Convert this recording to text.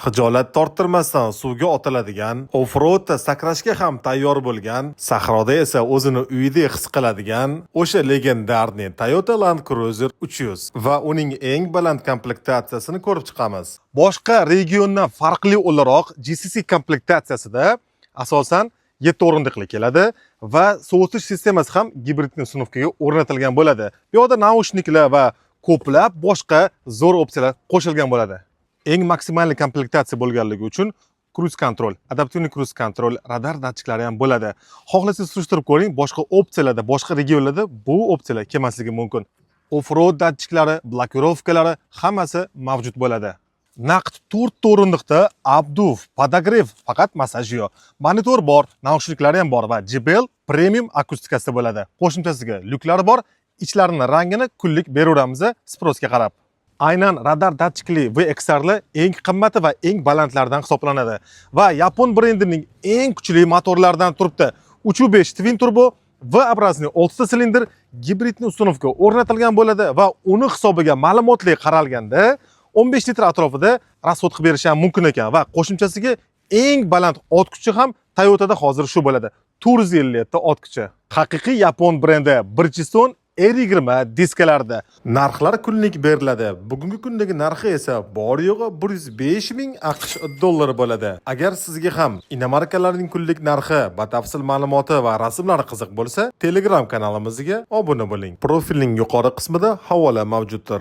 Xijolat torttirmasdan suvga otiladigan, off-roadda sakrashga ham tayyor bo'lgan, sahroda esa o'zini uyidek his qiladigan o'sha legendarniy Toyota Land Cruiser 300 va uning eng baland komplektatsiyasini ko'rib chiqamiz. Boshqa regiondan farqli o'laroq GCC komplektatsiyasida asosan 7 o'rindiqli keladi va sovutish sistemasi ham gibridni sinfga o'rnatilgan bo'ladi. Bu yerda naushniklar va ko'plab boshqa zo'r opsiyalar qo'shilgan bo'ladi. Eng maksimal komplektatsiya bo'lganligi uchun cruise control, adaptivniy cruise control, radar datchiklari ham bo'ladi. Xohlasangiz surishtirib ko'ring, boshqa opsiyalarda, boshqa regionlarda bu opsiyalar kelmasligi mumkin. Off-road datchiklari, blokirovkalari hammasi mavjud bo'ladi. Naqd 4 o'rindiqda abduf, podogrev, faqat massaj yo'q. Monitor bor, naushniklari ham bor va JBL premium akustikasi bo'ladi. Qo'shimchasiga lyuklari bor, ichlarining rangini kunlik beraveramiz sпросga qarab. Aynan radar datchikli VXR'lar eng qimmati va eng balandlardan hisoblanadi va yapon brendining eng kuchli motorlaridan turibdi. 3.5 twin turbo V obrazli 6 ta silindr gibridni ustunovka o'rnatilgan bo'ladi va uni hisobiga ma'lumotli qaralganda 15 litr atrofida rasxod qilib berish ham mumkin ekan va qo'shimchasiga eng baland ot kuchi ham Toyota'da hozir shu bo'ladi. 450 ta ot kuchi. Haqiqiy yapon brendi Bridgestone R20 diskalarda narxlar kunlik beriladi. Bugungi kundagi narxi esa bor yo'g'i 105 ming AQSh dollari bo'ladi. Agar sizga ham inomarkalarning kunlik narxi, batafsil ma'lumoti va rasmlari qiziq bo'lsa, Telegram kanalimizga obuna bo'ling. Profilning yuqori qismida havola mavjuddir.